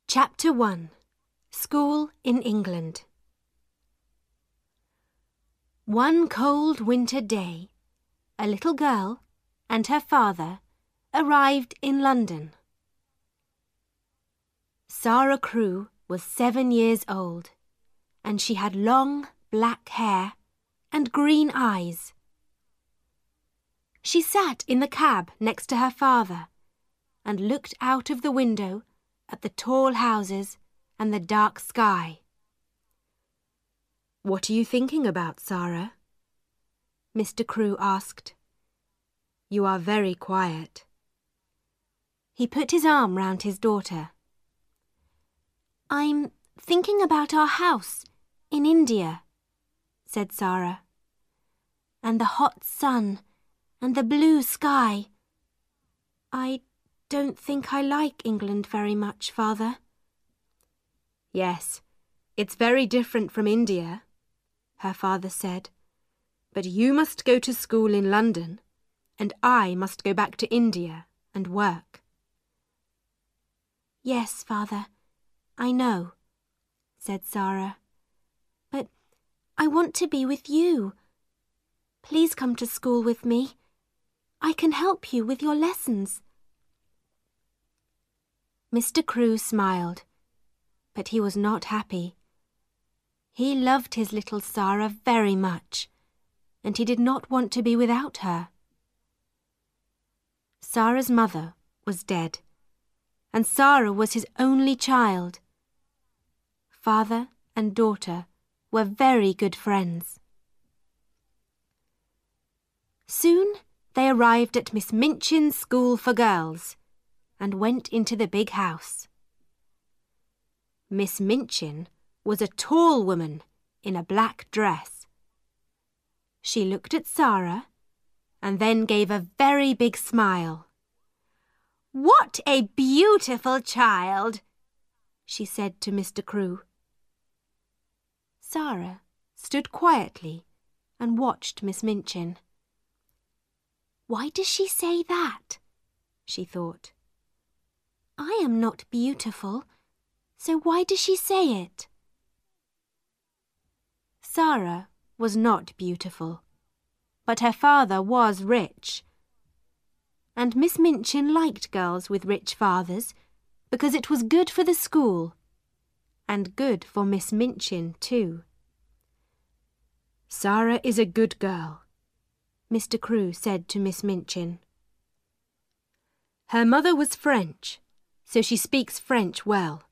Chapter 1 School in England. One cold winter day, a little girl and her father arrived in London. Sara Crewe was 7 years old, and she had long black hair and green eyes. She sat in the cab next to her father and looked out of the window at the tall houses and the dark sky. "What are you thinking about, Sara?" Mr. Crewe asked. "You are very quiet." He put his arm round his daughter. "I'm thinking about our house in India," said Sara, "and the hot sun and the blue sky. I don't think I like England very much, Father." "Yes, it's very different from India," her father said. "But you must go to school in London, and I must go back to India and work." "Yes, Father, I know," said Sara. "But I want to be with you. Please come to school with me. I can help you with your lessons." Mr. Crewe smiled, but he was not happy. He loved his little Sara very much, and he did not want to be without her. Sara's mother was dead, and Sara was his only child. Father and daughter were very good friends. Soon they arrived at Miss Minchin's school for girls and went into the big house. Miss Minchin was a tall woman in a black dress. She looked at Sara and then gave a very big smile. "What a beautiful child!" she said to Mr. Crewe. Sara stood quietly and watched Miss Minchin. "Why does she say that?" she thought. "I am not beautiful, so why does she say it?" Sara was not beautiful, but her father was rich. And Miss Minchin liked girls with rich fathers because it was good for the school, and good for Miss Minchin too. "Sara is a good girl," Mr. Crewe said to Miss Minchin. "Her mother was French, so she speaks French well.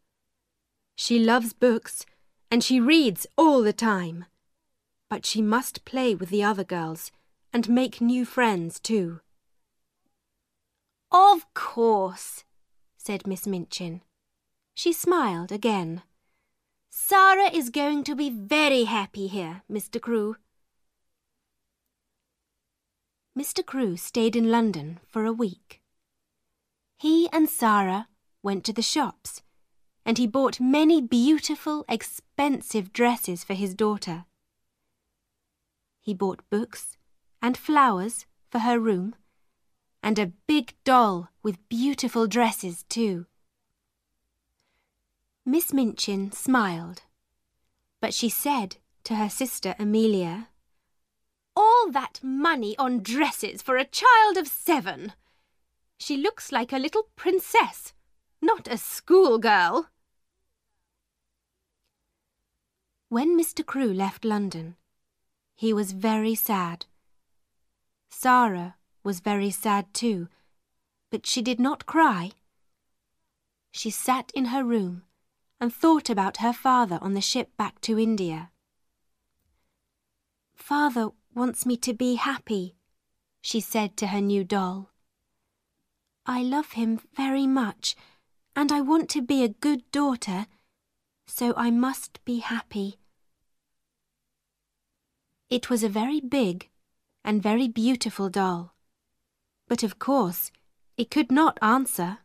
She loves books and she reads all the time. But she must play with the other girls and make new friends too." "Of course," said Miss Minchin. She smiled again. "Sara is going to be very happy here, Mr. Crewe." Mr. Crewe stayed in London for a week. He and Sara went to the shops, and he bought many beautiful, expensive dresses for his daughter. He bought books and flowers for her room, and a big doll with beautiful dresses too. Miss Minchin smiled, but she said to her sister Amelia, "All that money on dresses for a child of 7! She looks like a little princess, not a schoolgirl." When Mr. Crewe left London, he was very sad. Sara was very sad too, but she did not cry. She sat in her room and thought about her father on the ship back to India. "Father wants me to be happy," she said to her new doll. "I love him very much, and I want to be a good daughter, so I must be happy." It was a very big and very beautiful doll, but of course it could not answer.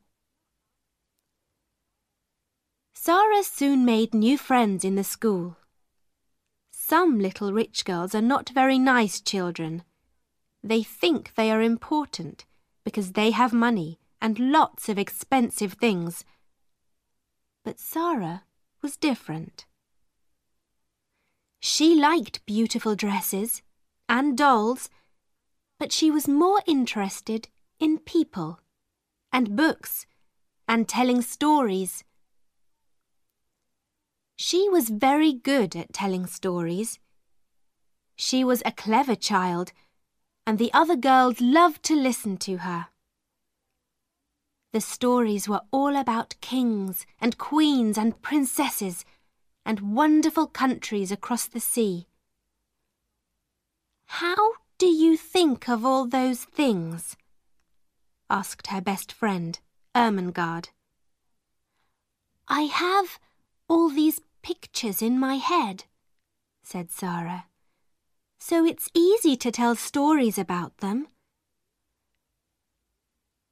Sara soon made new friends in the school. Some little rich girls are not very nice children. They think they are important because they have money and lots of expensive things. But Sara was different. She liked beautiful dresses and dolls, but she was more interested in people and books and telling stories. She was very good at telling stories. She was a clever child, and the other girls loved to listen to her. The stories were all about kings and queens and princesses and wonderful countries across the sea. "How do you think of all those things?" asked her best friend, Ermengarde. "I have all these pictures in my head," said Sara, "so it's easy to tell stories about them."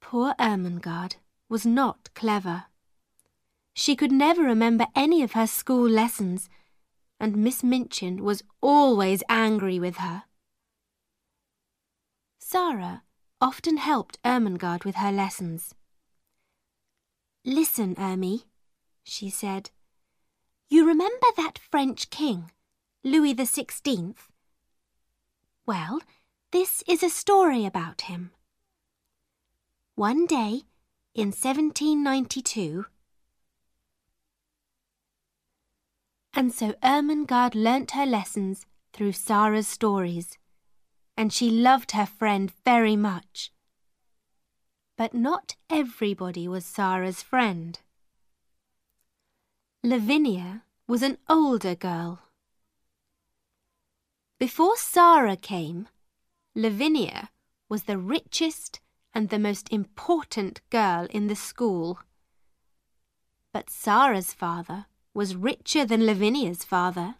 Poor Ermengarde was not clever. She could never remember any of her school lessons, and Miss Minchin was always angry with her. Sara often helped Ermengarde with her lessons. "Listen, Ermy," she said. "You remember that French king, Louis XVI? Well, this is a story about him. One day, in 1792... And so Ermengarde learnt her lessons through Sara's stories, and she loved her friend very much. But not everybody was Sara's friend. Lavinia was an older girl. Before Sara came, Lavinia was the richest and the most important girl in the school. But Sara's father was richer than Lavinia's father.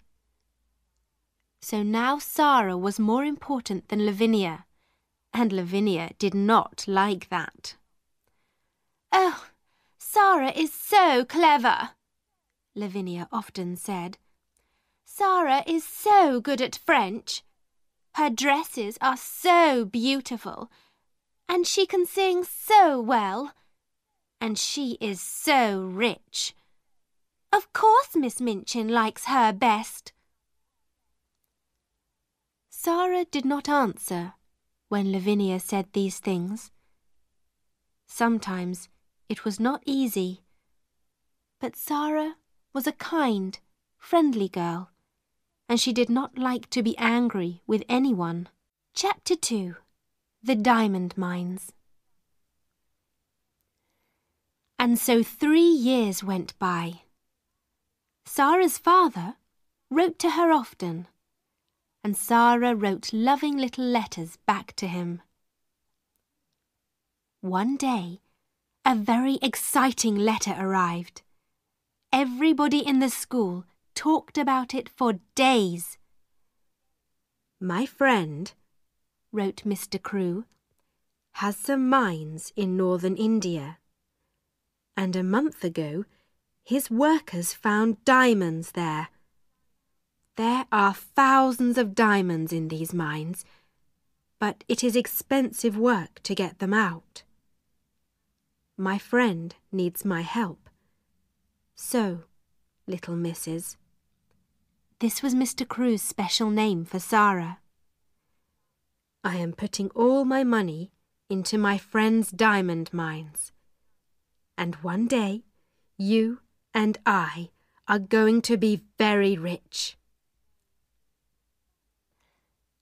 So now Sara was more important than Lavinia, and Lavinia did not like that. "Oh, Sara is so clever," Lavinia often said. "Sara is so good at French. Her dresses are so beautiful, and she can sing so well, and she is so rich. Of course Miss Minchin likes her best." Sara did not answer when Lavinia said these things. Sometimes it was not easy, but Sara was a kind, friendly girl, and she did not like to be angry with anyone. Chapter 2. The Diamond Mines. And so 3 years went by. Sara's father wrote to her often, and Sara wrote loving little letters back to him. One day, a very exciting letter arrived. Everybody in the school talked about it for days. "My friend," wrote Mr. Crewe, "has some mines in northern India, and a month ago his workers found diamonds there. There are thousands of diamonds in these mines, but it is expensive work to get them out. My friend needs my help. So, little missus." This was Mr. Crewe's special name for Sara. "I am putting all my money into my friend's diamond mines, and one day you and I are going to be very rich."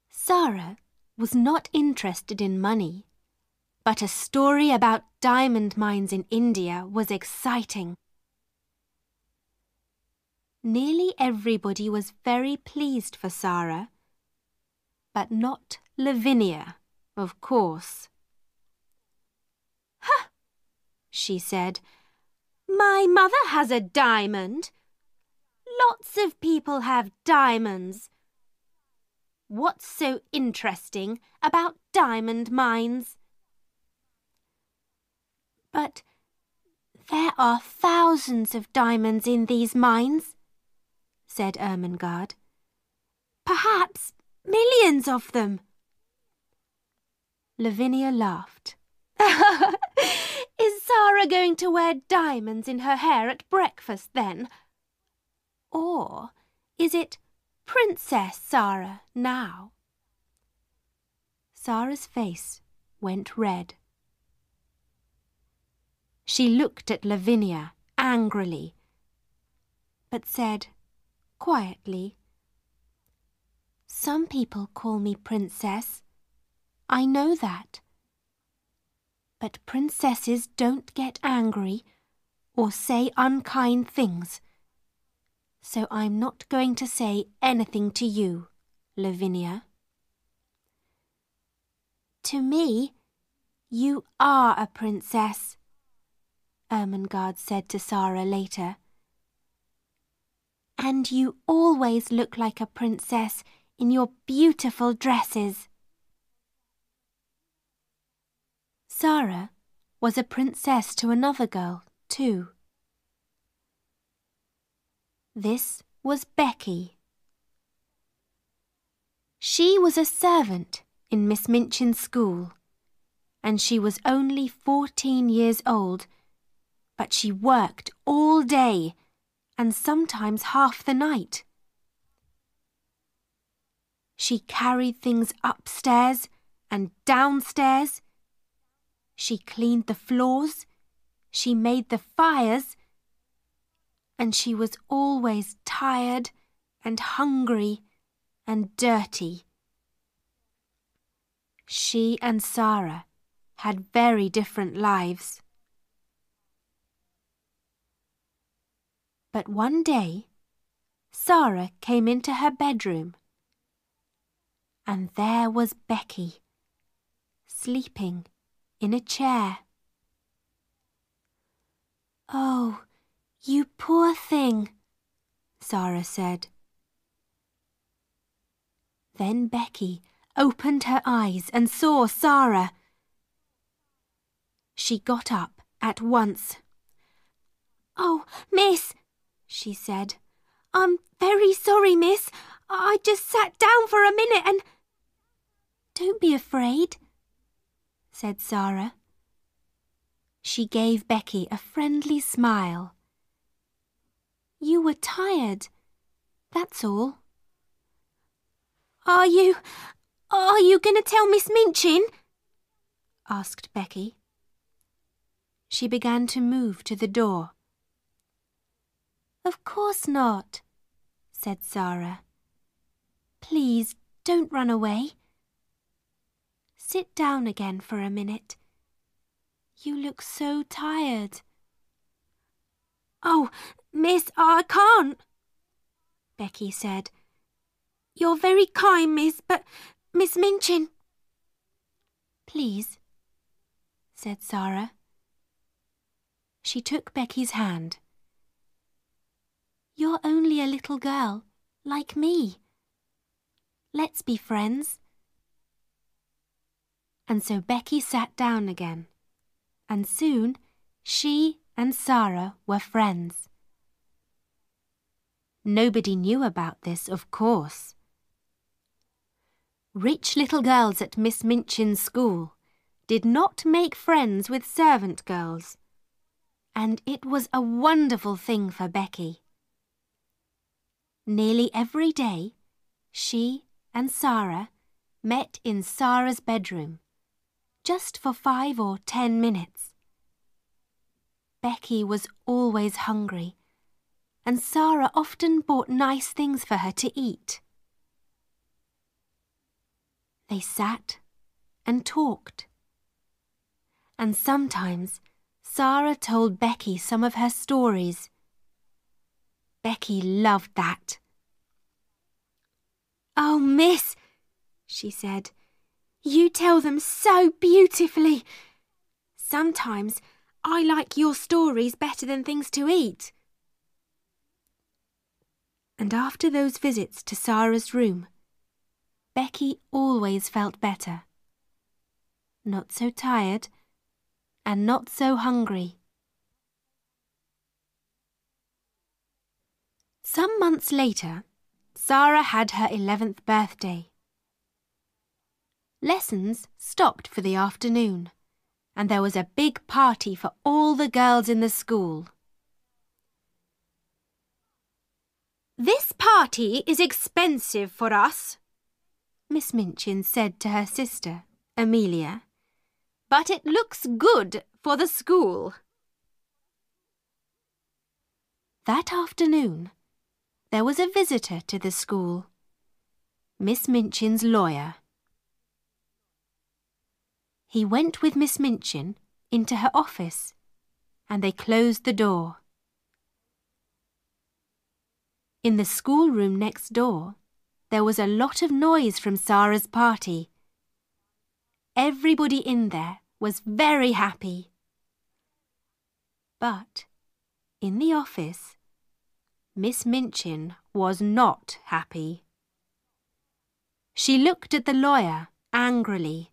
Sara was not interested in money, but a story about diamond mines in India was exciting. Nearly everybody was very pleased for Sara, but not Lavinia, of course. "Huh," she said, "my mother has a diamond. Lots of people have diamonds. What's so interesting about diamond mines?" "But there are thousands of diamonds in these mines," said Ermengarde. "Perhaps millions of them." Lavinia laughed. "Is Sara going to wear diamonds in her hair at breakfast then? Or is it Princess Sara now?" Sara's face went red. She looked at Lavinia angrily, but said quietly, "Some people call me Princess. I know that. But princesses don't get angry or say unkind things. So I'm not going to say anything to you, Lavinia." "To me, you are a princess," Ermengarde said to Sara later. "And you always look like a princess in your beautiful dresses." Sara was a princess to another girl, too. This was Becky. She was a servant in Miss Minchin's school, and she was only 14 years old, but she worked all day and sometimes half the night. She carried things upstairs and downstairs. She cleaned the floors, she made the fires, and she was always tired and hungry and dirty. She and Sara had very different lives. But one day, Sara came into her bedroom, and there was Becky, sleeping in a chair. "Oh, you poor thing," Sara said. Then Becky opened her eyes and saw Sara. She got up at once. "Oh, miss," she said, "I'm very sorry, miss. I just sat down for a minute and—" "Don't be afraid," said Sara. She gave Becky a friendly smile. "You were tired, that's all." Are you going to tell Miss Minchin?" asked Becky. She began to move to the door. "Of course not," said Sara. "Please don't run away. Sit down again for a minute. You look so tired." "Oh, miss, I can't," Becky said. "You're very kind, miss, but Miss Minchin—" "Please," said Sara. She took Becky's hand. "You're only a little girl, like me. Let's be friends." And so Becky sat down again, and soon she and Sara were friends. Nobody knew about this, of course. Rich little girls at Miss Minchin's school did not make friends with servant girls, and it was a wonderful thing for Becky. Nearly every day, she and Sara met in Sara's bedroom, just for 5 or 10 minutes. Becky was always hungry, and Sara often bought nice things for her to eat. They sat and talked, and sometimes Sara told Becky some of her stories. Becky loved that. "Oh, miss," she said, "you tell them so beautifully. Sometimes I like your stories better than things to eat." And after those visits to Sara's room, Becky always felt better. Not so tired and not so hungry. Some months later, Sara had her 11th birthday. Lessons stopped for the afternoon, and there was a big party for all the girls in the school. "This party is expensive for us," Miss Minchin said to her sister, Amelia, "but it looks good for the school." That afternoon, there was a visitor to the school, Miss Minchin's lawyer. He went with Miss Minchin into her office, and they closed the door. In the schoolroom next door, there was a lot of noise from Sara's party. Everybody in there was very happy. But in the office, Miss Minchin was not happy. She looked at the lawyer angrily.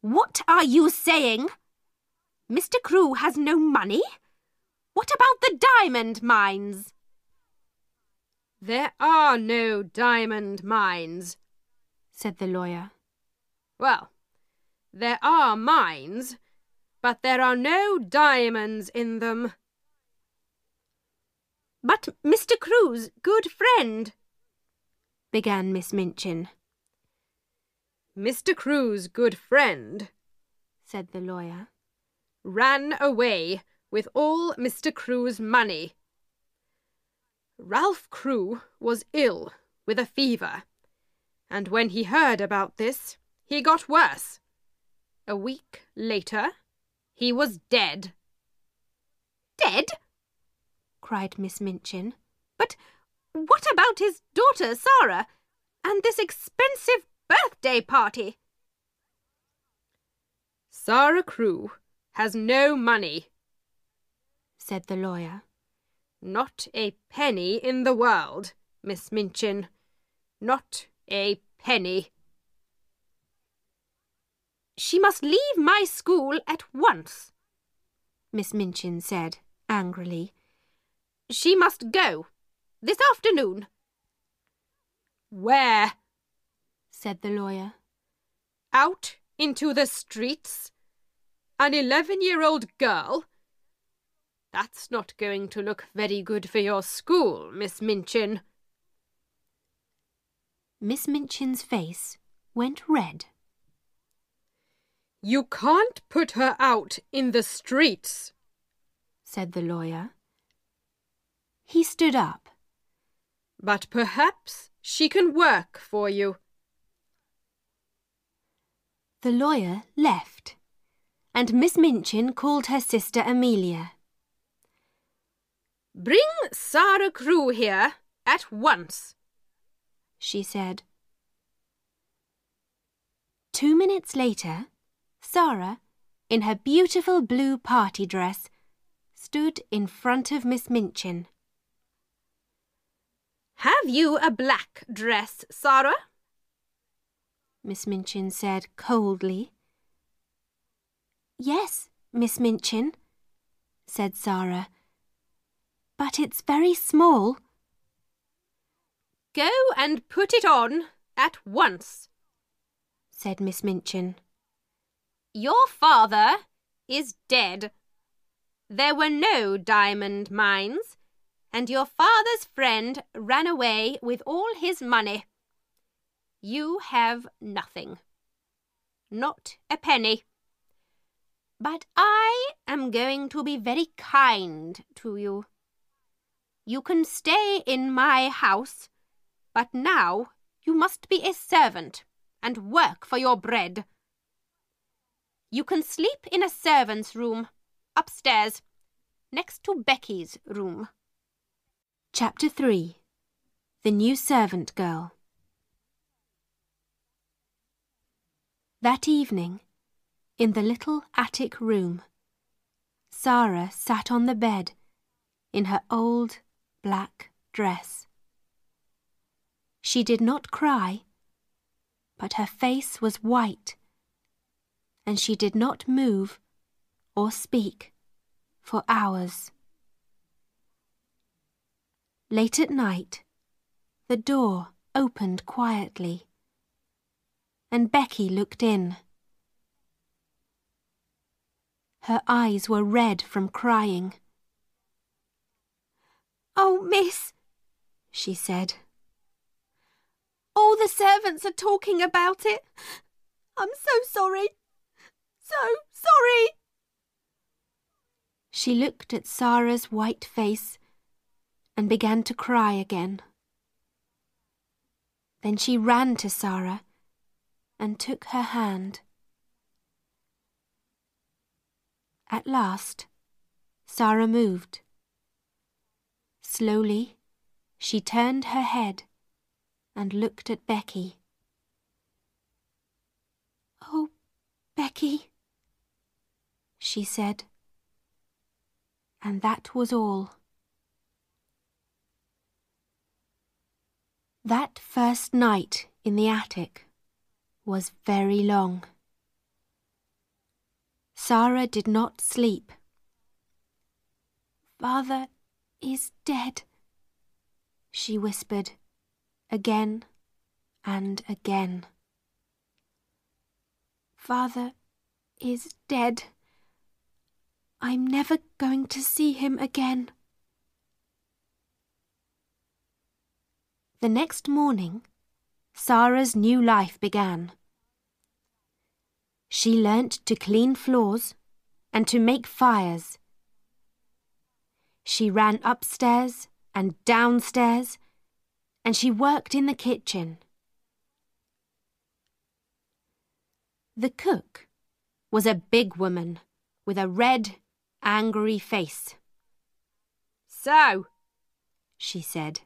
"What are you saying? Mr. Crewe has no money? What about the diamond mines?" "There are no diamond mines," said the lawyer. "Well, there are mines, but there are no diamonds in them." "But Mr. Crewe's good friend," began Miss Minchin. "Mr. Crewe's good friend," said the lawyer, "ran away with all Mr. Crewe's money. Ralph Crewe was ill with a fever, and when he heard about this, he got worse. A week later, he was dead." "Dead?" cried Miss Minchin. "But what about his daughter Sara and this expensive birthday party?" "Sara Crewe has no money," said the lawyer. "Not a penny in the world, Miss Minchin. Not a penny." "She must leave my school at once," Miss Minchin said angrily. "She must go this afternoon." "Where?" said the lawyer. "Out into the streets? An 11-year-old girl? That's not going to look very good for your school, Miss Minchin." Miss Minchin's face went red. "You can't put her out in the streets," said the lawyer. He stood up. "But perhaps she can work for you." The lawyer left, and Miss Minchin called her sister Amelia. "Bring Sara Crewe here at once," she said. 2 minutes later, Sara, in her beautiful blue party dress, stood in front of Miss Minchin. "Have you a black dress, Sara?" Miss Minchin said coldly. "Yes, Miss Minchin," said Sara, "but it's very small." "Go and put it on at once," said Miss Minchin. "Your father is dead. There were no diamond mines, and your father's friend ran away with all his money. You have nothing. Not a penny. But I am going to be very kind to you. You can stay in my house, but now you must be a servant and work for your bread. You can sleep in a servant's room, upstairs, next to Becky's room." Chapter 3. The New Servant Girl. That evening, in the little attic room, Sara sat on the bed in her old black dress. She did not cry, but her face was white, and she did not move or speak for hours. Late at night, the door opened quietly, and Becky looked in. Her eyes were red from crying. "Oh, miss," she said. "All the servants are talking about it. I'm so sorry. So sorry." She looked at Sara's white face and began to cry again. Then she ran to Sara and took her hand. At last, Sara moved. Slowly, she turned her head and looked at Becky. "Oh, Becky," she said. And that was all. That first night in the attic was very long. Sara did not sleep. "Father is dead," she whispered again and again. "Father is dead. I'm never going to see him again." The next morning, Sara's new life began. She learnt to clean floors and to make fires. She ran upstairs and downstairs, and she worked in the kitchen. The cook was a big woman with a red, angry face. "So," she said,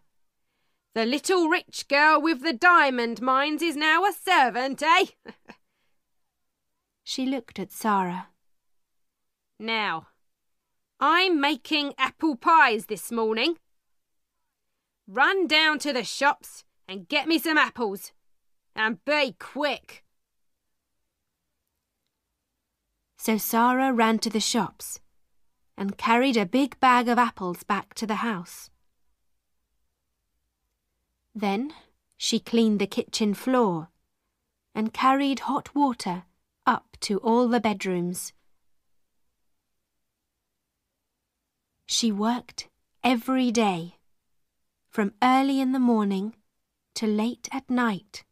"the little rich girl with the diamond mines is now a servant, eh?" She looked at Sara. "Now, I'm making apple pies this morning. Run down to the shops and get me some apples, and be quick." So Sara ran to the shops and carried a big bag of apples back to the house. Then she cleaned the kitchen floor and carried hot water up to all the bedrooms. She worked every day, from early in the morning to late at night.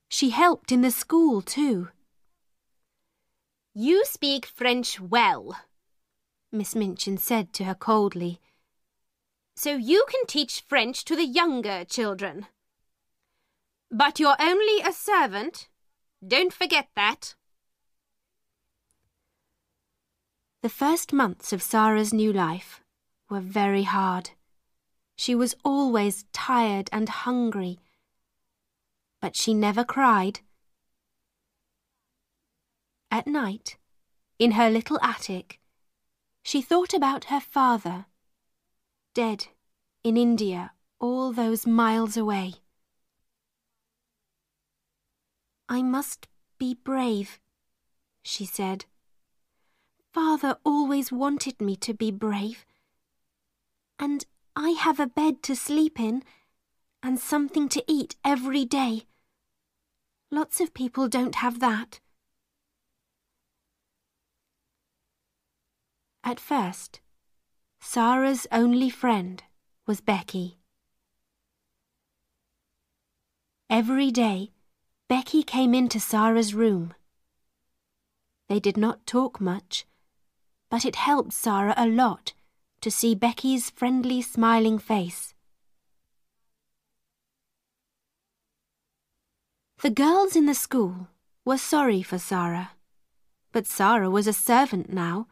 She helped in the school too. "You speak French well," Miss Minchin said to her coldly, "so you can teach French to the younger children. But you're only a servant. Don't forget that." The first months of Sara's new life were very hard. She was always tired and hungry, but she never cried. At night, in her little attic, she thought about her father, dead in India all those miles away. "I must be brave," she said. "Father always wanted me to be brave. And I have a bed to sleep in and something to eat every day. Lots of people don't have that." At first, Sara's only friend was Becky. Every day, Becky came into Sara's room. They did not talk much, but it helped Sara a lot to see Becky's friendly, smiling face. The girls in the school were sorry for Sara, but Sara was a servant now,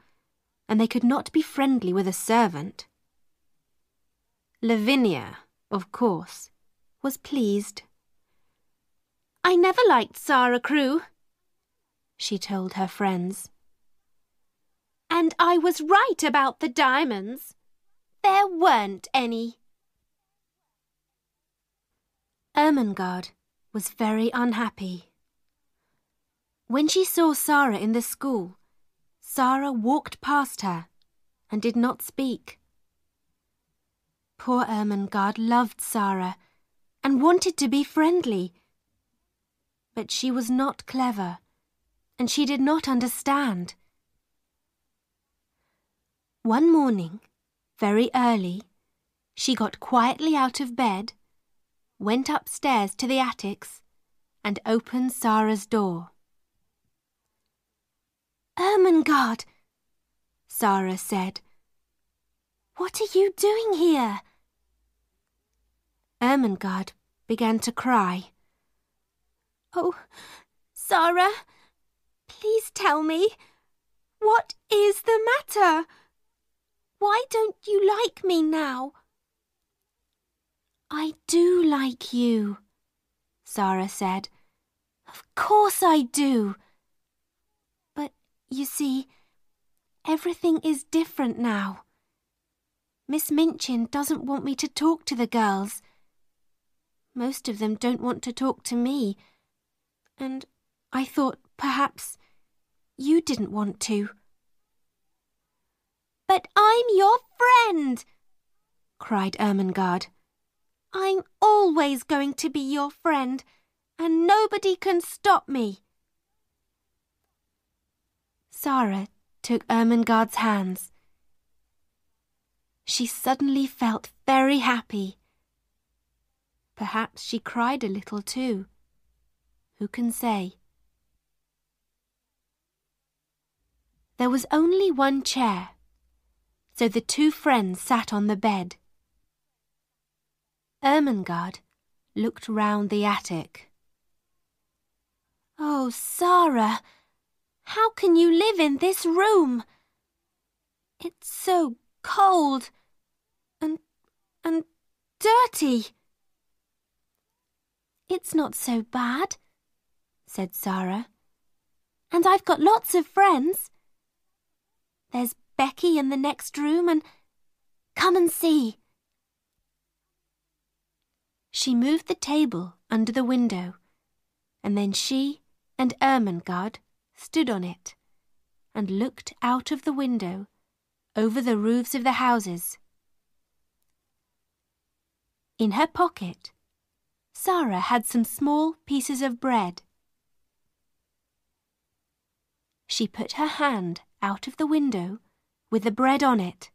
and they could not be friendly with a servant. Lavinia, of course, was pleased. "I never liked Sara Crewe," she told her friends. "And I was right about the diamonds. There weren't any." Ermengarde was very unhappy. When she saw Sara in the school, Sara walked past her and did not speak. Poor Ermengarde loved Sara and wanted to be friendly, but she was not clever and she did not understand One morning, very early, she got quietly out of bed, went upstairs to the attics, and opened Sara's door. "Ermengarde," Sara said, "what are you doing here?" Ermengarde began to cry. "Oh, Sara, please tell me, what is the matter? Why don't you like me now?" "I do like you," Sara said. "Of course I do. But, you see, everything is different now. Miss Minchin doesn't want me to talk to the girls. Most of them don't want to talk to me. And I thought perhaps you didn't want to." "But I'm your friend," cried Ermengarde. "I'm always going to be your friend, and nobody can stop me." Sara took Ermengarde's hands. She suddenly felt very happy. Perhaps she cried a little too. Who can say? There was only one chair, so the two friends sat on the bed. Ermengarde looked round the attic. "Oh, Sara, how can you live in this room? It's so cold and dirty." "It's not so bad," said Sara. "And I've got lots of friends. There's Becky in the next room, and come and see." She moved the table under the window, and then she and Ermengarde stood on it and looked out of the window over the roofs of the houses. In her pocket, Sara had some small pieces of bread. She put her hand out of the window with the bread on it.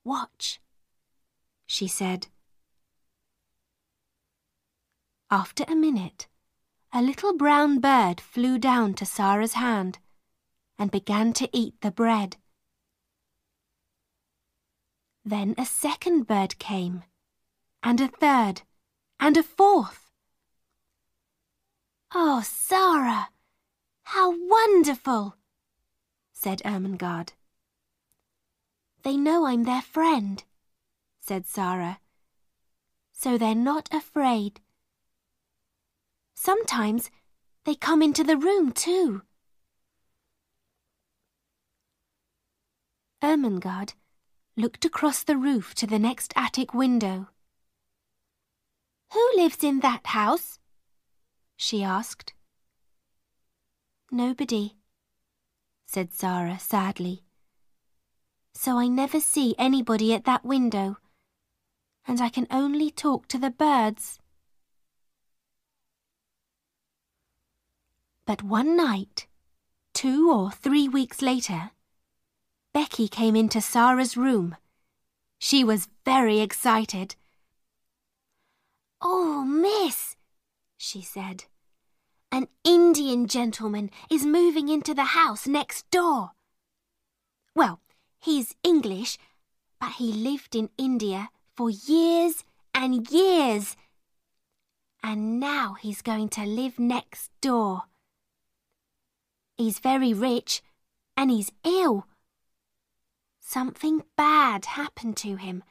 "Watch," she said. After a minute, a little brown bird flew down to Sara's hand and began to eat the bread. Then a second bird came, and a third, and a fourth. "Oh, Sara, how wonderful!" said Ermengarde. "They know I'm their friend," said Sara, "so they're not afraid. Sometimes they come into the room too." Ermengarde looked across the roof to the next attic window. "Who lives in that house?" she asked. "Nobody," said Sara sadly. "So I never see anybody at that window, and I can only talk to the birds." But one night, 2 or 3 weeks later, Becky came into Sara's room. She was very excited. "Oh, miss," she said, "an Indian gentleman is moving into the house next door. Well, he's English, but he lived in India for years and years. And now he's going to live next door. He's very rich, and he's ill. Something bad happened to him,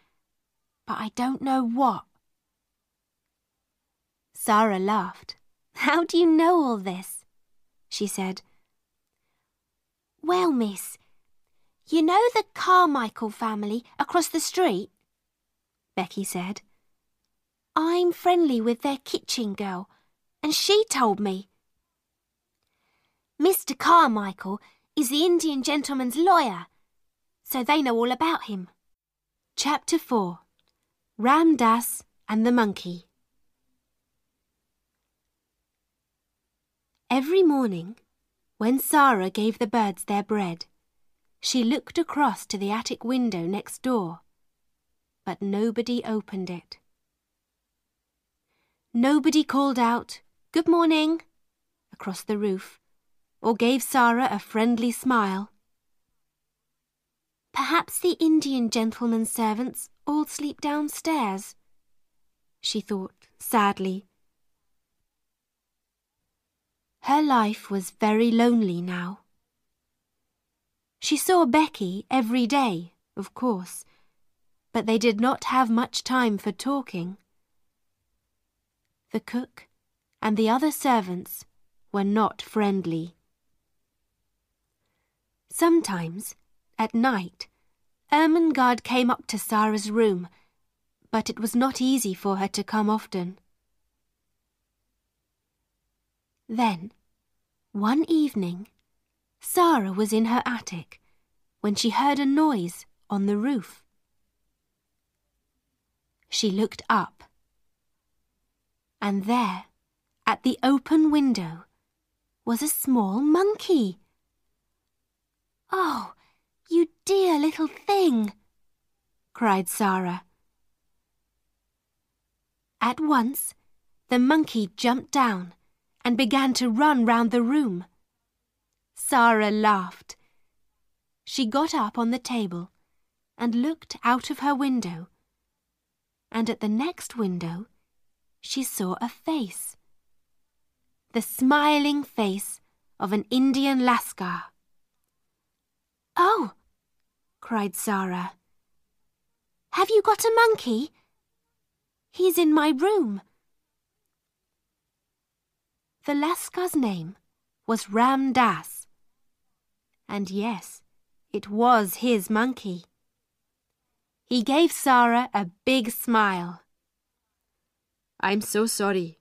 but I don't know what." Sara laughed. "How do you know all this?" she said. "Well, miss, you know the Carmichael family across the street?" Becky said. "I'm friendly with their kitchen girl, and she told me. Mr. Carmichael is the Indian gentleman's lawyer, so they know all about him." Chapter 4 Ram Dass and the Monkey. Every morning, when Sara gave the birds their bread, She looked across to the attic window next door, but nobody opened it. Nobody called out, "Good morning," across the roof, or gave Sara a friendly smile. Perhaps the Indian gentleman's servants all sleep downstairs, she thought sadly. Her life was very lonely now. She saw Becky every day, of course, but they did not have much time for talking. The cook and the other servants were not friendly. Sometimes, at night, Ermengarde came up to Sara's room, but it was not easy for her to come often. Then, one evening, Sara was in her attic when she heard a noise on the roof. She looked up, and there, at the open window, was a small monkey. "Oh, you dear little thing!" cried Sara. At once, the monkey jumped down and began to run round the room. Sara laughed. She got up on the table and looked out of her window, and at the next window she saw a face. The smiling face of an Indian lascar. "Oh!" cried Sara. "Have you got a monkey? He's in my room." The lascar's name was Ram Dass. And yes, it was his monkey. He gave Sara a big smile. "I'm so sorry,"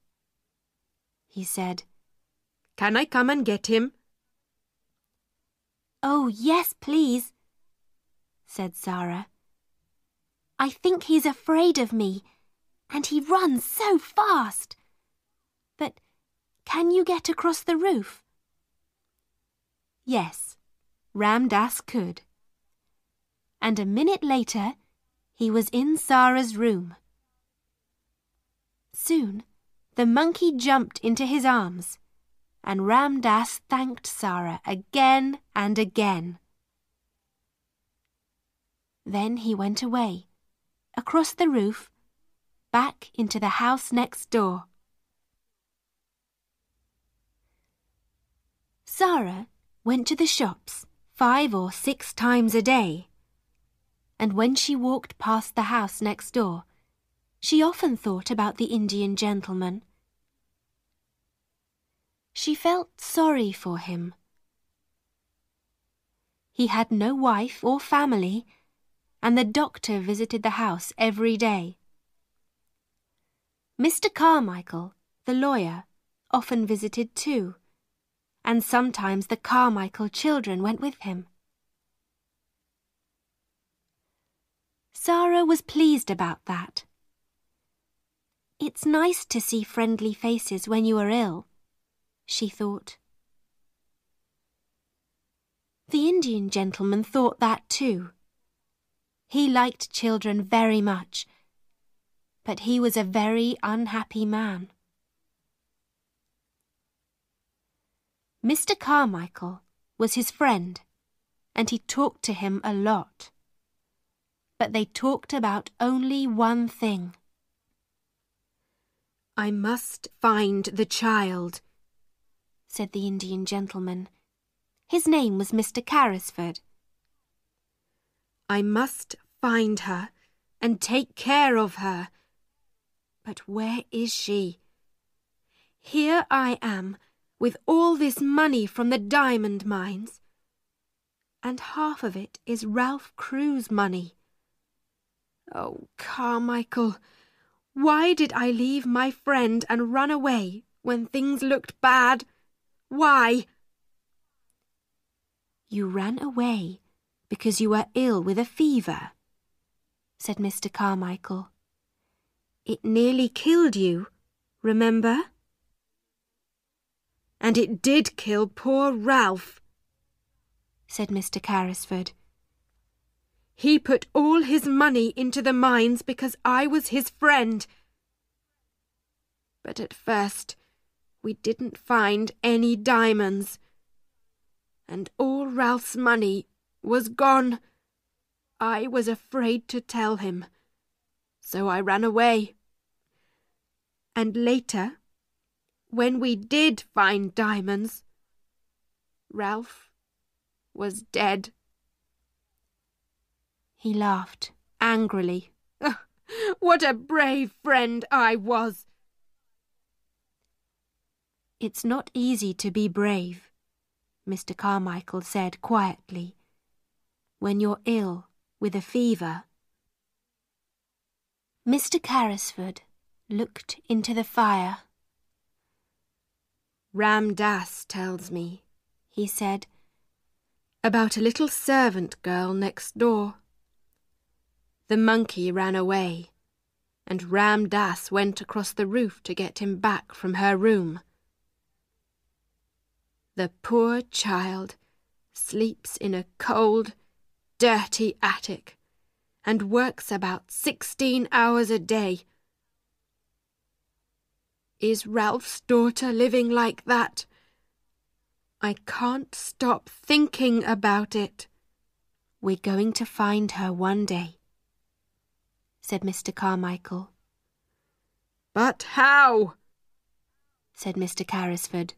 he said. "Can I come and get him?" "Oh, yes, please," said Sara. "I think he's afraid of me, and he runs so fast. But can you get across the roof?" Yes, Ram Dass could. And a minute later, he was in Sara's room. Soon, the monkey jumped into his arms, and Ram Dass thanked Sara again and again. Then he went away, across the roof, back into the house next door. Sara went to the shops 5 or 6 times a day, and when she walked past the house next door, she often thought about the Indian gentleman. She felt sorry for him. He had no wife or family, and the doctor visited the house every day. Mr. Carmichael, the lawyer, often visited too, and sometimes the Carmichael children went with him. Sara was pleased about that. "It's nice to see friendly faces when you are ill," she thought. The Indian gentleman thought that too. He liked children very much, but he was a very unhappy man. Mr. Carmichael was his friend, and he talked to him a lot. But they talked about only one thing. "I must find the child," said the Indian gentleman. His name was Mr. Carrisford. "I must find her and take care of her. But where is she? Here I am, with all this money from the diamond mines, and half of it is Ralph Crewe's money. Oh, Carmichael, why did I leave my friend and run away when things looked bad? Why?" "You ran away because you were ill with a fever," said Mr. Carmichael. "It nearly killed you, remember?" "And it did kill poor Ralph," said Mr. Carrisford. "He put all his money into the mines because I was his friend. But at first we didn't find any diamonds, and all Ralph's money was gone. I was afraid to tell him, so I ran away. And later, when we did find diamonds, Ralph was dead." He laughed angrily. "What a brave friend I was!" "It's not easy to be brave," Mr. Carmichael said quietly, "when you're ill with a fever." Mr. Carrisford looked into the fire. "Ram Dass tells me," he said, "about a little servant girl next door. The monkey ran away, and Ram Dass went across the roof to get him back from her room. The poor child sleeps in a cold, dirty attic and works about 16 hours a day. Is Ralph's daughter living like that? I can't stop thinking about it." "We're going to find her one day," said Mr. Carmichael. "But how?" said Mr. Carrisford.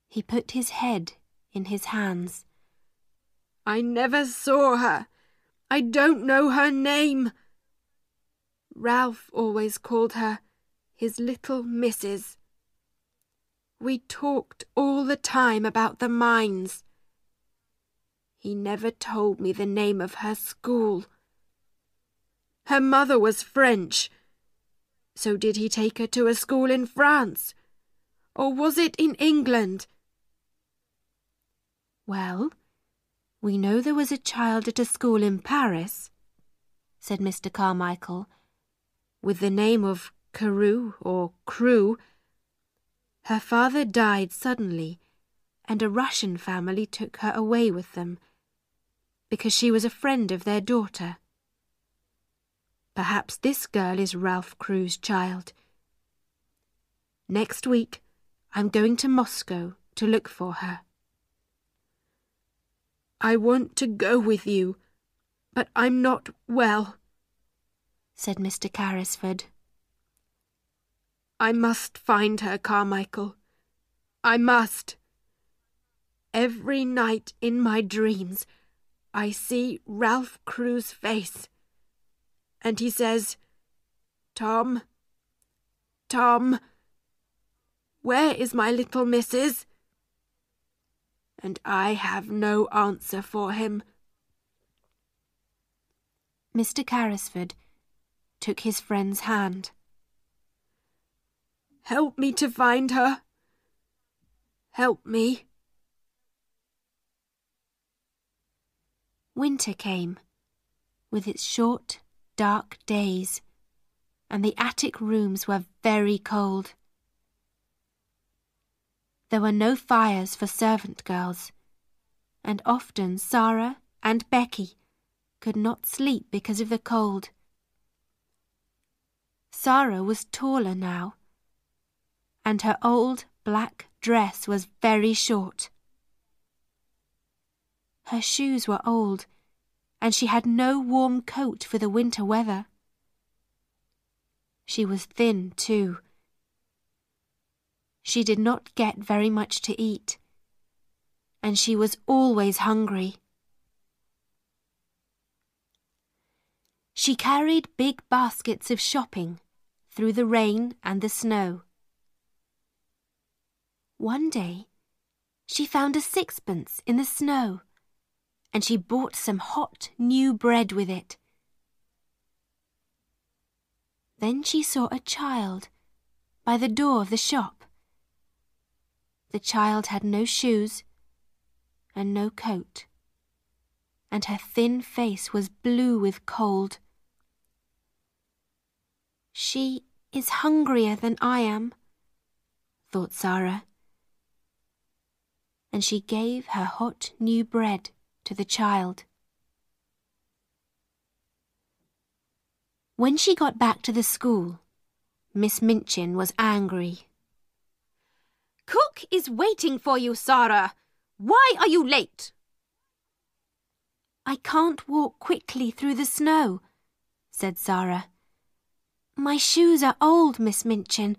He put his head in his hands. "I never saw her. I don't know her name. Ralph always called her his little missus. We talked all the time about the mines. He never told me the name of her school. Her mother was French. So did he take her to a school in France? Or was it in England?" "Well, we know there was a child at a school in Paris," said Mr. Carmichael, "with the name of Carew or Crewe. Her father died suddenly, and a Russian family took her away with them, because she was a friend of their daughter. Perhaps this girl is Ralph Crewe's child. Next week, I'm going to Moscow to look for her." "I want to go with you, but I'm not well," said Mr. Carrisford. "I must find her, Carmichael. I must. Every night in my dreams I see Ralph Crewe's face, and he says, 'Tom, Tom, where is my little missus?' And I have no answer for him." Mr. Carrisford took his friend's hand. "Help me to find her. Help me." Winter came, with its short, dark days, and the attic rooms were very cold. There were no fires for servant girls, and often Sara and Becky could not sleep because of the cold. Sara was taller now, and her old black dress was very short. Her shoes were old, and she had no warm coat for the winter weather. She was thin, too. She did not get very much to eat, and she was always hungry. She carried big baskets of shopping through the rain and the snow. One day, she found a sixpence in the snow, and she bought some hot new bread with it. Then she saw a child by the door of the shop. The child had no shoes and no coat, and her thin face was blue with cold. "She is hungrier than I am," thought Sara. and she gave her hot new bread to the child. When she got back to the school, Miss Minchin was angry. "Cook is waiting for you, Sara. Why are you late?" "I can't walk quickly through the snow," said Sara. "My shoes are old, Miss Minchin,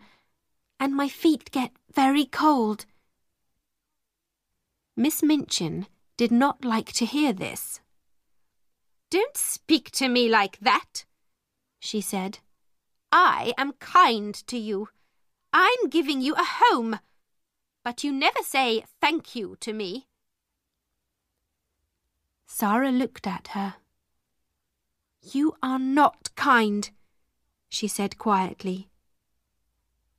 and my feet get very cold." Miss Minchin did not like to hear this. "Don't speak to me like that," she said. "I am kind to you. I'm giving you a home. But you never say thank you to me." Sara looked at her. "You are not kind," she said quietly.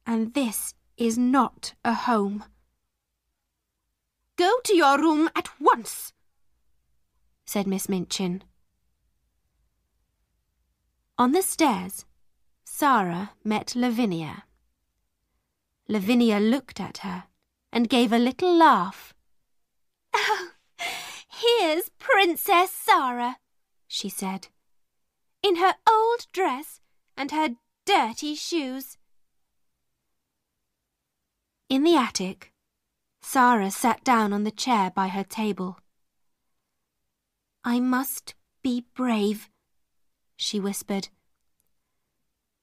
"And this is not a home." "Go to your room at once," said Miss Minchin. On the stairs, Sara met Lavinia. Lavinia looked at her and gave a little laugh. "Oh, here's Princess Sara," she said, "in her old dress and her dirty shoes." In the attic, Sara sat down on the chair by her table. "I must be brave," she whispered.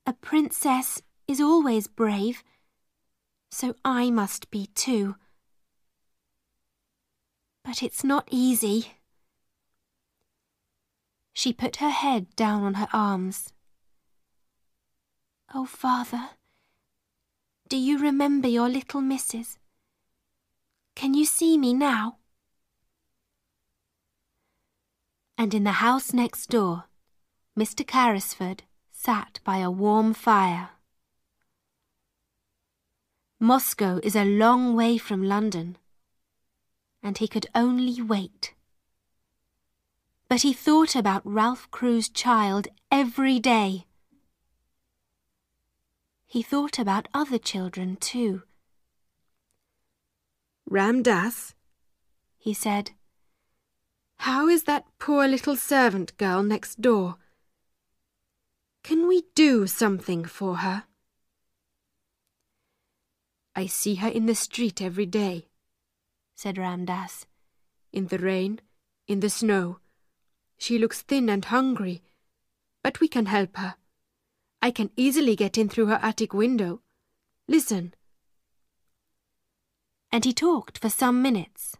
"A princess is always brave, so I must be too. But it's not easy." She put her head down on her arms. "Oh, Father, do you remember your little missus? Can you see me now?" And in the house next door, Mr. Carrisford sat by a warm fire. Moscow is a long way from London, and he could only wait. But he thought about Ralph Crewe's child every day. He thought about other children too. "Ram Dass," he said, "how is that poor little servant girl next door? Can we do something for her? I see her in the street every day," said Ram Dass. "In the rain, in the snow. She looks thin and hungry, but we can help her. I can easily get in through her attic window. Listen." And he talked for some minutes.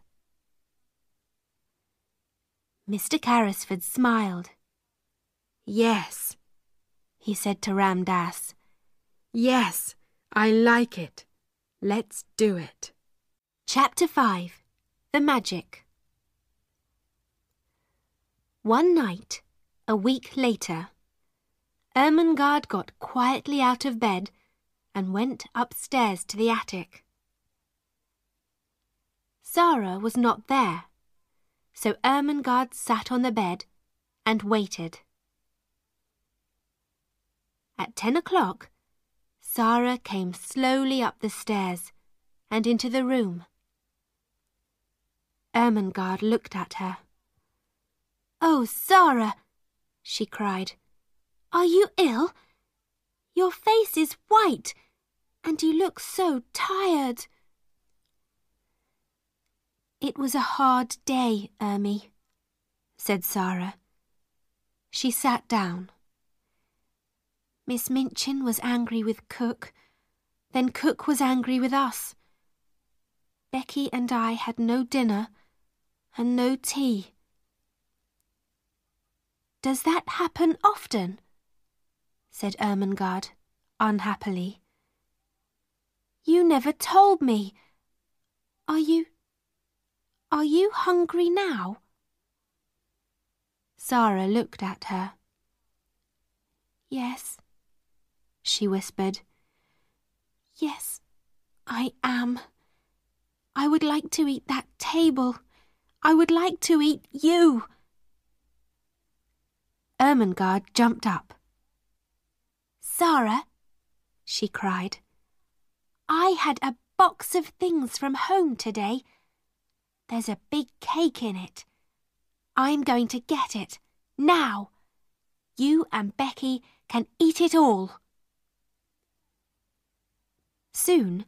Mr. Carrisford smiled. "Yes," he said to Ram Dass. "Yes, I like it. Let's do it." Chapter 5. The Magic. One night, a week later, Ermengarde got quietly out of bed and went upstairs to the attic. Sara was not there, so Ermengarde sat on the bed and waited. At 10 o'clock, Sara came slowly up the stairs and into the room. Ermengarde looked at her. "Oh, Sara," she cried, "are you ill? Your face is white, and you look so tired." "It was a hard day, Ermy," said Sara. She sat down. "Miss Minchin was angry with Cook, then Cook was angry with us. Becky and I had no dinner and no tea." "Does that happen often?" said Ermengarde, unhappily. "You never told me. Are you hungry now?" Sara looked at her. "Yes," she whispered. "Yes, I am. I would like to eat that table. I would like to eat you." Ermengarde jumped up. "Sara," she cried, "I had a box of things from home today. There's a big cake in it. I'm going to get it, now. You and Becky can eat it all. Soon,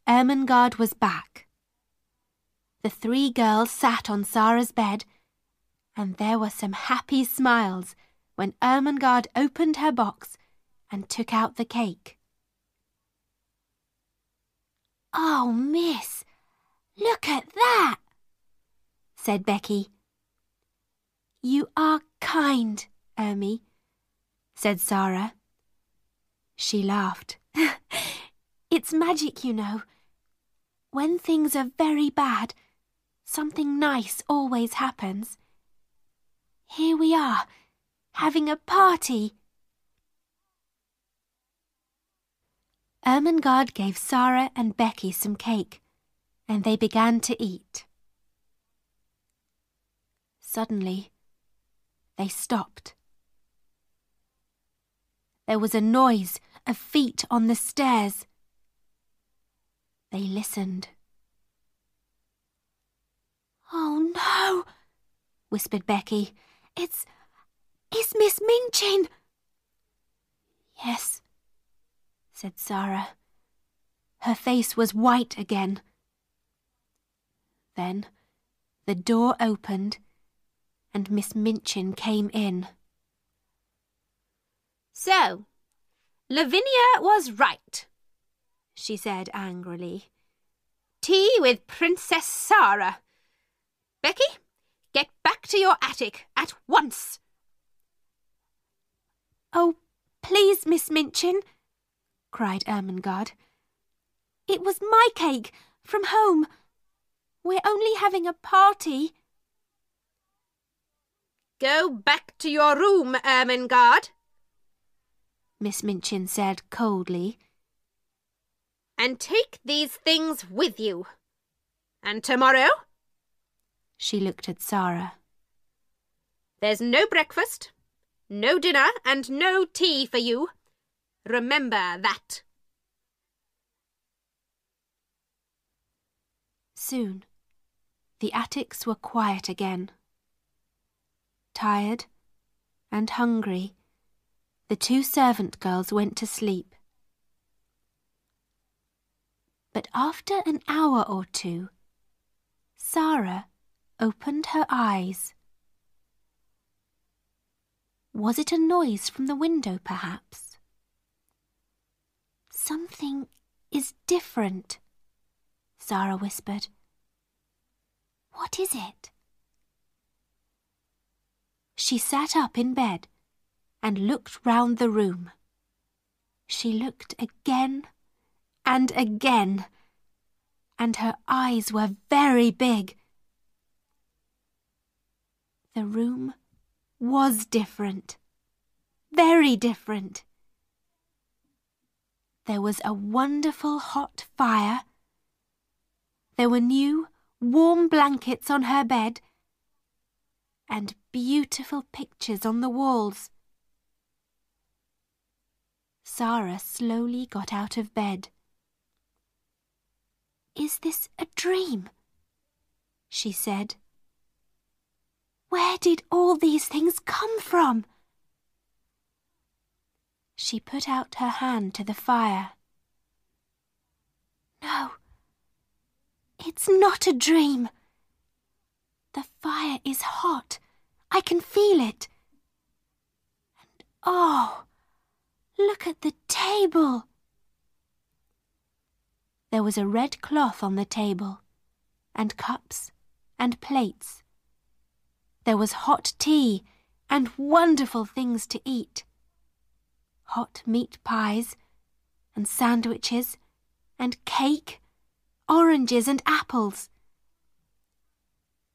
Ermengarde was back. The 3 girls sat on Sara's bed, and there were some happy smiles when Ermengarde opened her box and took out the cake. "Oh, miss, look at that," said Becky. "You are kind, Ermy," said Sara. She laughed. "It's magic, you know. When things are very bad, something nice always happens. Here we are, having a party." Ermengarde gave Sara and Becky some cake, and they began to eat. Suddenly, they stopped. There was a noise of feet on the stairs. They listened. "Oh, no," whispered Becky. It's Miss Minchin." "Yes," said Sara. Her face was white again. Then the door opened and Miss Minchin came in. "So, Lavinia was right," she said angrily. "Tea with Princess Sara. Becky, get back to your attic at once." "Oh, please, Miss Minchin," cried Ermengarde. "It was my cake from home. We're only having a party." "Go back to your room, Ermengarde," Miss Minchin said coldly. "and take these things with you. And tomorrow," she looked at Sara, "there's no breakfast, no dinner, and no tea for you. Remember that." Soon, the attics were quiet again. Tired and hungry, the 2 servant girls went to sleep. But after an hour or 2, Sara opened her eyes. Was it a noise from the window, perhaps? "Something is different," Sara whispered. "What is it?" She sat up in bed and looked round the room. She looked again and again, and her eyes were very big. The room was different, very different. There was a wonderful hot fire. There were new, warm blankets on her bed, and beautiful pictures on the walls. Sara slowly got out of bed. "Is this a dream?" she said. "Where did all these things come from?" She put out her hand to the fire. "No, it's not a dream. The fire is hot. I can feel it. And oh, look at the table." There was a red cloth on the table, and cups and plates. There was hot tea and wonderful things to eat. Hot meat pies and sandwiches and cake, oranges and apples.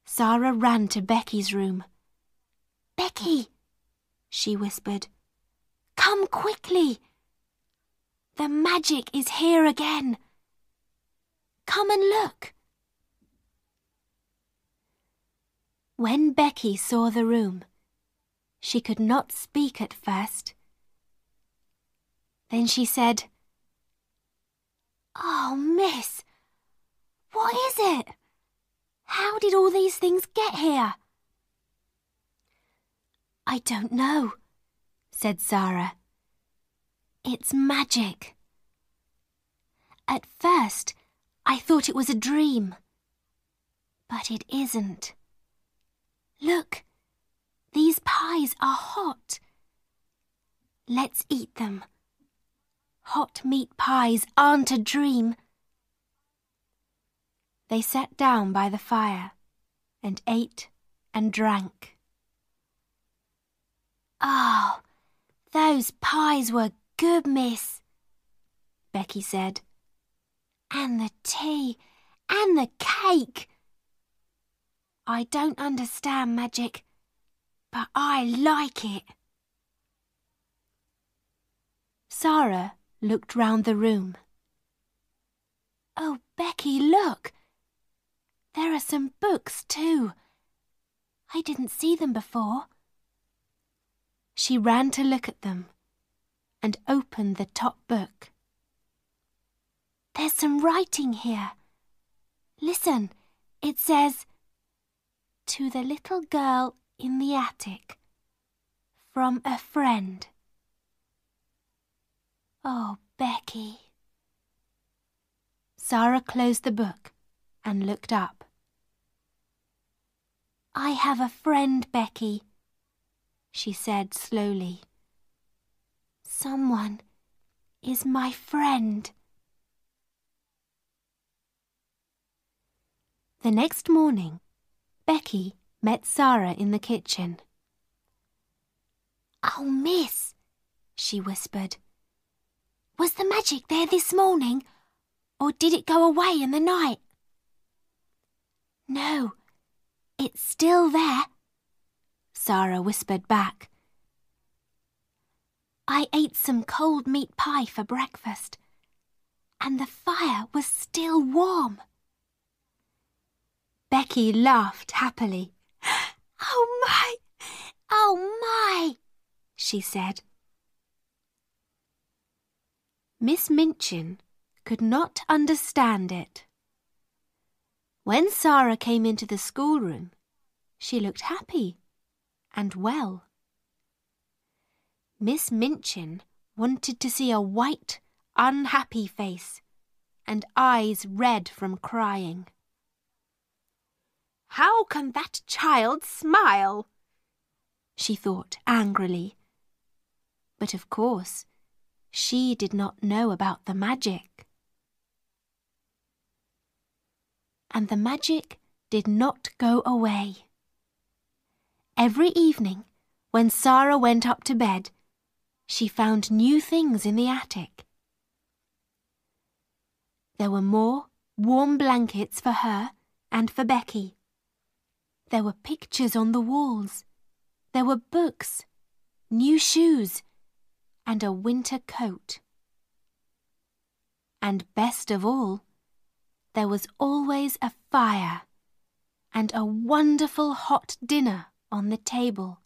Sara ran to Becky's room. "Becky," she whispered, "come quickly. The magic is here again. Come and look." When Becky saw the room, she could not speak at first. Then she said, "Oh, miss, what is it? How did all these things get here? I don't know, said Sara. It's magic. At first, I thought it was a dream. But it isn't. Look, these pies are hot. Let's eat them. Hot meat pies aren't a dream. They sat down by the fire and ate and drank. Oh, those pies were good, miss, Becky said. And the tea and the cake. I don't understand magic, but I like it. Sara looked round the room. Oh, Becky, look! There are some books too. I didn't see them before. She ran to look at them and opened the top book. There's some writing here. Listen, it says, "To the little girl in the attic, from a friend." Oh, Becky. Sara closed the book and looked up. I have a friend, Becky, she said slowly. Someone is my friend. The next morning, Becky met Sara in the kitchen. Oh, miss, she whispered. Was the magic there this morning, or did it go away in the night? No, it's still there, Sara whispered back. I ate some cold meat pie for breakfast, and the fire was still warm. Becky laughed happily. Oh my, she said. Miss Minchin could not understand it. When Sara came into the schoolroom, she looked happy and well. Miss Minchin wanted to see a white, unhappy face and eyes red from crying. How can that child smile? She thought angrily. But of course, she did not know about the magic. And the magic did not go away. Every evening, when Sara went up to bed, she found new things in the attic. There were more warm blankets for her and for Becky. There were pictures on the walls. There were books, new shoes, and a winter coat. And best of all, there was always a fire and a wonderful hot dinner on the table.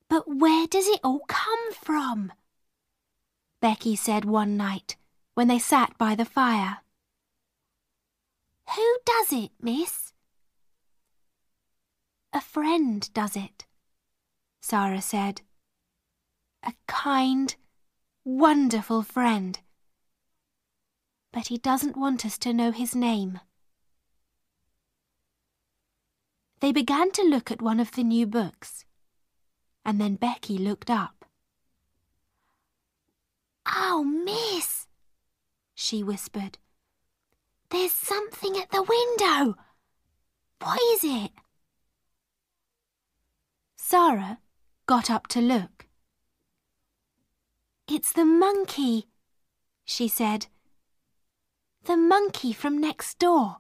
But where does it all come from? Becky said one night when they sat by the fire. Who does it, miss? A friend does it, Sara said. A kind, wonderful friend. But he doesn't want us to know his name. They began to look at one of the new books, and then Becky looked up. Oh, miss, she whispered. There's something at the window. What is it? Sara got up to look. It's the monkey, she said. The monkey from next door.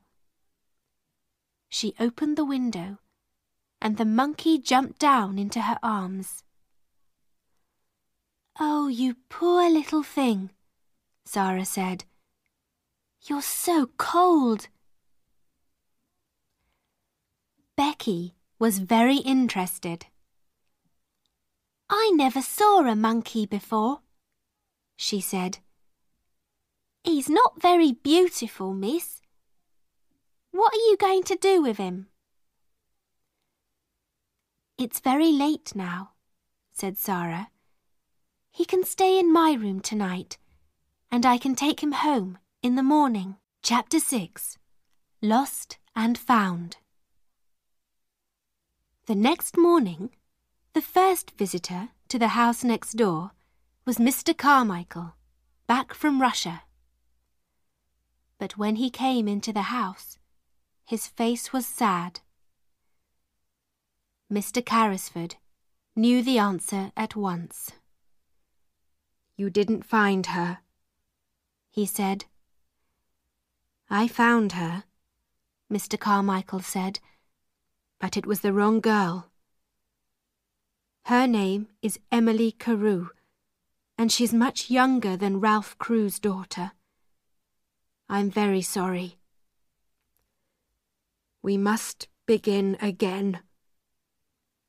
She opened the window, and the monkey jumped down into her arms. Oh, you poor little thing, Sara said. You're so cold. Becky was very interested. I never saw a monkey before, she said. He's not very beautiful, miss, What are you going to do with him? It's very late now, said Sara. He can stay in my room tonight, and I can take him home in the morning. Chapter 6 Lost and Found. The next morning, the first visitor to the house next door was Mr. Carmichael, back from Russia. But when he came into the house, his face was sad. Mr. Carrisford knew the answer at once. You didn't find her, he said. I found her, Mr. Carmichael said. But it was the wrong girl. Her name is Emily Crewe, and she's much younger than Ralph Crewe's daughter. I'm very sorry. We must begin again,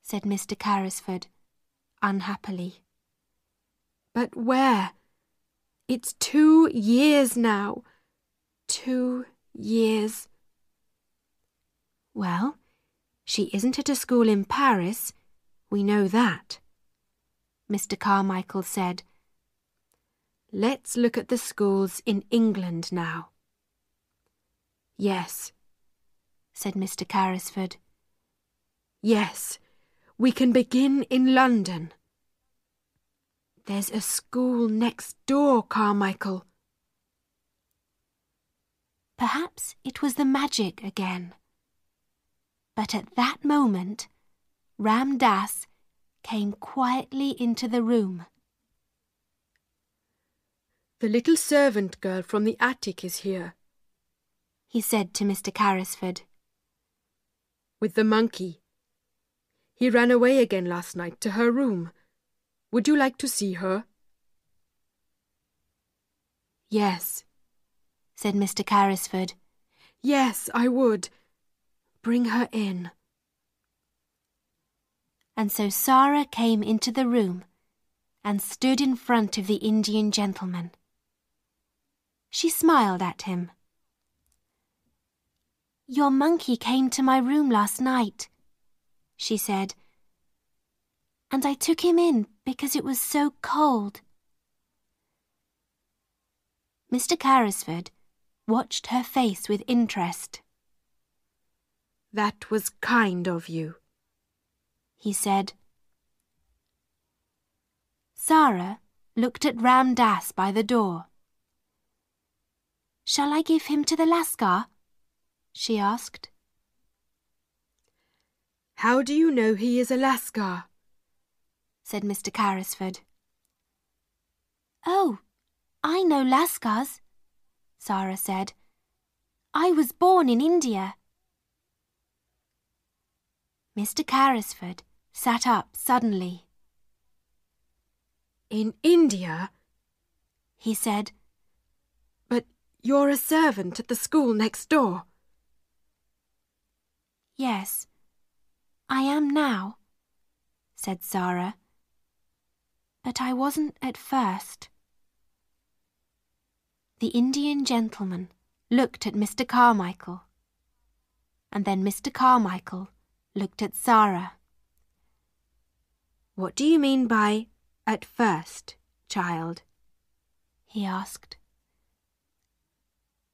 said Mr. Carrisford, unhappily. But where? It's 2 years now. 2 years. Well, she isn't at a school in Paris, we know that, Mr. Carmichael said. Let's look at the schools in England now. Yes, said Mr. Carrisford. Yes, we can begin in London. There's a school next door, Carmichael. Perhaps it was the magic again. But at that moment, Ram Dass came quietly into the room. The little servant girl from the attic is here, he said to Mr. Carrisford. With the monkey. He ran away again last night to her room. Would you like to see her? Yes, said Mr. Carrisford. Yes, I would. Bring her in. And so Sara came into the room and stood in front of the Indian gentleman. She smiled at him. Your monkey came to my room last night, she said, and I took him in because it was so cold. Mr. Carrisford watched her face with interest. That was kind of you, he said. Sara looked at Ram Dass by the door. Shall I give him to the Lascar? She asked. How do you know he is a Lascar? Said Mr. Carrisford. Oh, I know Lascars, Sara said. I was born in India. Mr. Carrisford sat up suddenly. In India? He said. But you're a servant at the school next door. Yes, I am now, said Sara. But I wasn't at first. The Indian gentleman looked at Mr. Carmichael, and then Mr. Carmichael looked at Sara. What do you mean by at first, child? He asked.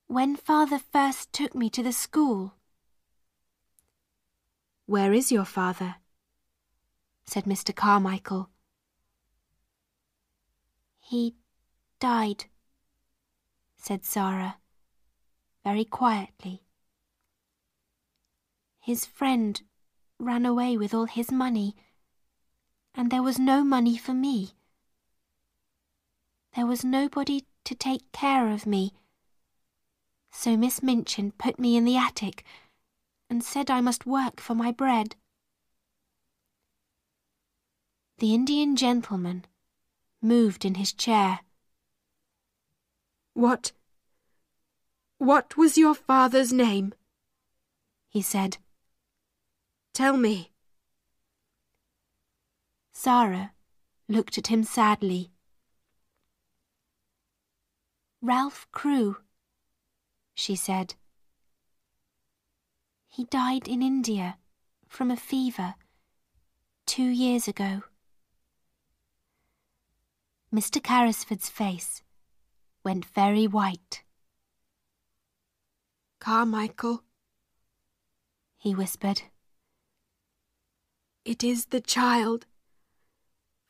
When Father first took me to the school. Where is your father? Said Mr. Carmichael. He died, said Sara, very quietly. His friend ran away with all his money, and there was no money for me. There was nobody to take care of me, so Miss Minchin put me in the attic and said I must work for my bread. The Indian gentleman moved in his chair. What was your father's name? He said. Tell me. Sara looked at him sadly. Ralph Crewe, she said. He died in India from a fever 2 years ago. Mr. Carrisford's face went very white. Carmichael, he whispered. It is the child.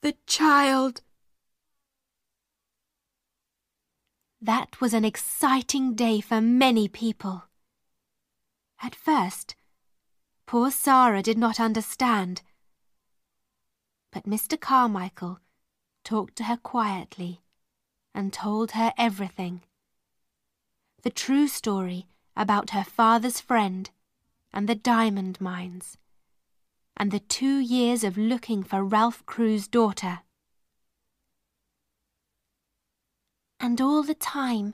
The child. That was an exciting day for many people. At first, poor Sara did not understand. But Mr. Carmichael talked to her quietly and told her everything. The true story about her father's friend and the diamond mines, and the 2 years of looking for Ralph Crewe's daughter. And all the time,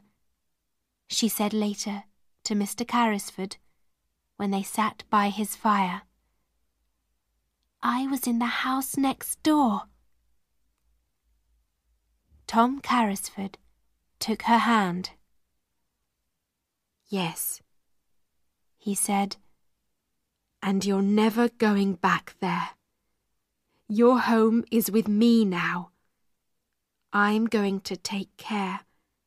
she said later to Mr. Carrisford when they sat by his fire, I was in the house next door. Tom Carrisford took her hand. Yes, he said, and you're never going back there. Your home is with me now. I'm going to take care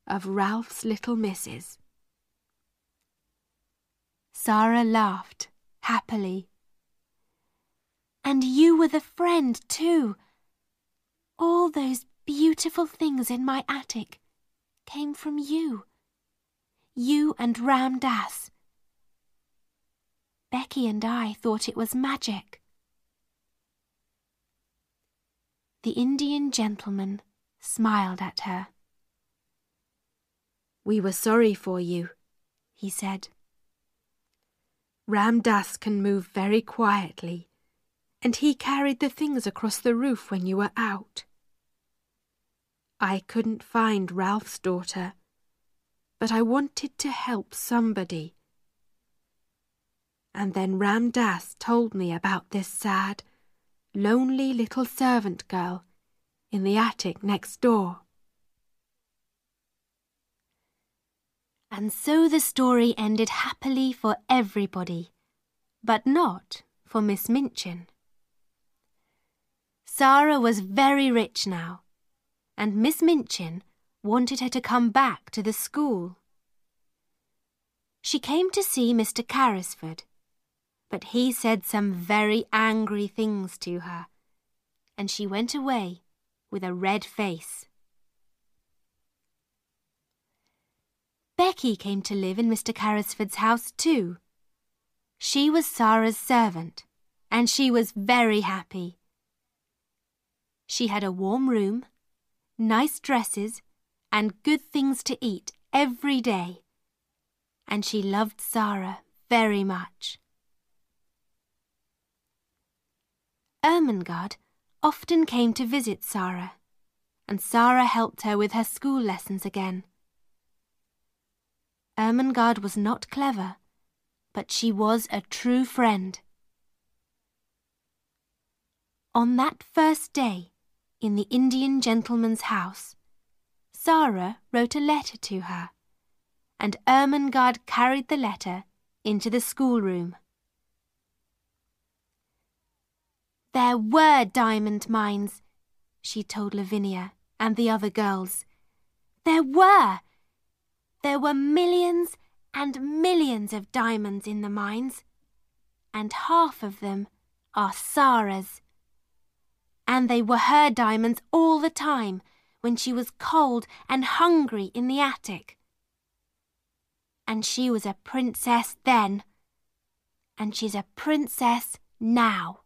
of Ralph's little missus. Sara laughed happily. And you were the friend too. All those beautiful things in my attic came from you. You and Ram Dass. Becky and I thought it was magic. The Indian gentleman smiled at her. We were sorry for you, he said. Ram Dass can move very quietly, and he carried the things across the roof when you were out. I couldn't find Ralph's daughter, but I wanted to help somebody. And then Ram Dass told me about this sad, lonely little servant girl in the attic next door. And so the story ended happily for everybody, but not for Miss Minchin. Sara was very rich now, and Miss Minchin wanted her to come back to the school. She came to see Mr. Carrisford, but he said some very angry things to her, and she went away with a red face. Becky came to live in Mr. Carrisford's house too. She was Sara's servant, and she was very happy. She had a warm room, nice dresses, and good things to eat every day, and she loved Sara very much. Ermengarde often came to visit Sara, and Sara helped her with her school lessons again. Ermengarde was not clever, but she was a true friend. On that first day, in the Indian gentleman's house, Sara wrote a letter to her, and Ermengarde carried the letter into the schoolroom. There were diamond mines, she told Lavinia and the other girls. There were millions and millions of diamonds in the mines, and half of them are Sara's. And they were her diamonds all the time when she was cold and hungry in the attic. And she was a princess then, and she's a princess now.